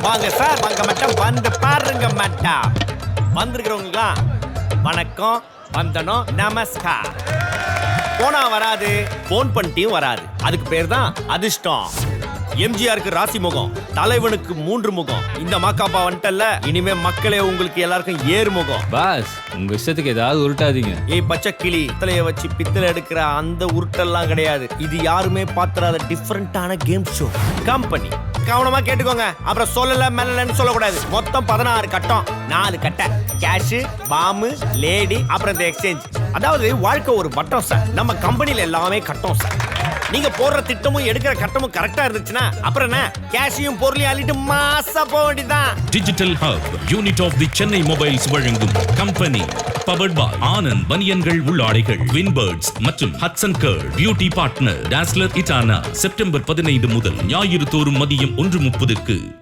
வாங்க சார், வாங்க மேடம், வந்து பாருங்க மேடம். வந்திருக்கிறவங்களாம் வணக்கம், வந்தனம், நமஸ்கார். போனா வராது, போன் பண்ணிட்டியும் வராது. அதுக்கு பேர் தான் அதிர்ஷ்டம். எம்ஜிஆருக்கு ராசி முகம், தலைவனுக்கு 3 முகம். இந்த மாக்காப்பா வந்துட்டல்ல, இனிமே மக்களே உங்களுக்கு எல்லாருக்கும் 7 முகம். பாஸ், உங்க இஷ்டத்துக்கு ஏதாவது உருட்டாதீங்க. ஏய் பச்சை கிளி, பித்தளைய வச்சு பித்தளை எடுக்கிற அந்த உருட்டெல்லாம் கிடையாது. இது யாருமே பாத்துறாத டிஃபரெண்டான கேம் ஷோ கம்பெனி. கவனமா கேட்டுக்கோங்க, அப்புறம் சொல்லல மெல்லன்னு சொல்லக்கூடாது. மொத்தம் 16 கட்டம், 4 கட்டை, கேஷ், பாம்பு, லேடி, அப்புறம் இந்த எக்ஸ்சேஞ்ச். அதாவது வாழ்க்கை ஒரு வட்டம் சார். நம்ம கம்பெனில எல்லாமே கட்டம் சார். நீங்க போடுற திட்டமும் எடுக்கிற கட்டமும் கரெக்டா இருந்துச்சுன்னா அப்புறம் என்ன, கேஷையும் பொருளையும் அள்ளிட்டு மாசா போக வேண்டியதான். Digital hub unit of the Chennai mobiles வழங்கும் கம்பெனி பவர்ட் பை ஆனந்த் பனியன்கள் உள்ளாடைகள், வின்பர்ட்ஸ் மற்றும் ஹட்சன் கர்ட் பியூட்டி பார்ட்னர் டாஸ்லர் இட்டானா. செப்டம்பர் 15 முதல் ஞாயிறு தோறும் மதியம் 1:30க்கு.